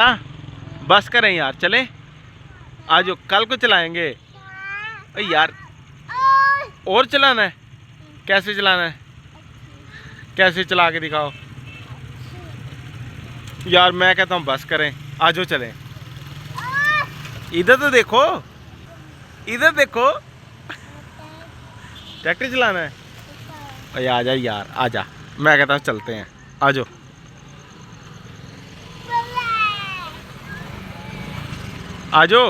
हाँ बस करें यार, चले आज कल को चलाएंगे। अरे यार और चलाना है? कैसे चलाना है? कैसे चला के दिखाओ यार। मैं कहता हूँ बस करें, आजो चलें। इधर तो देखो, इधर देखो। ट्रैक्टर चलाना है? अरे आजा यार आजा, मैं कहता हूँ चलते हैं, आजो। आजो।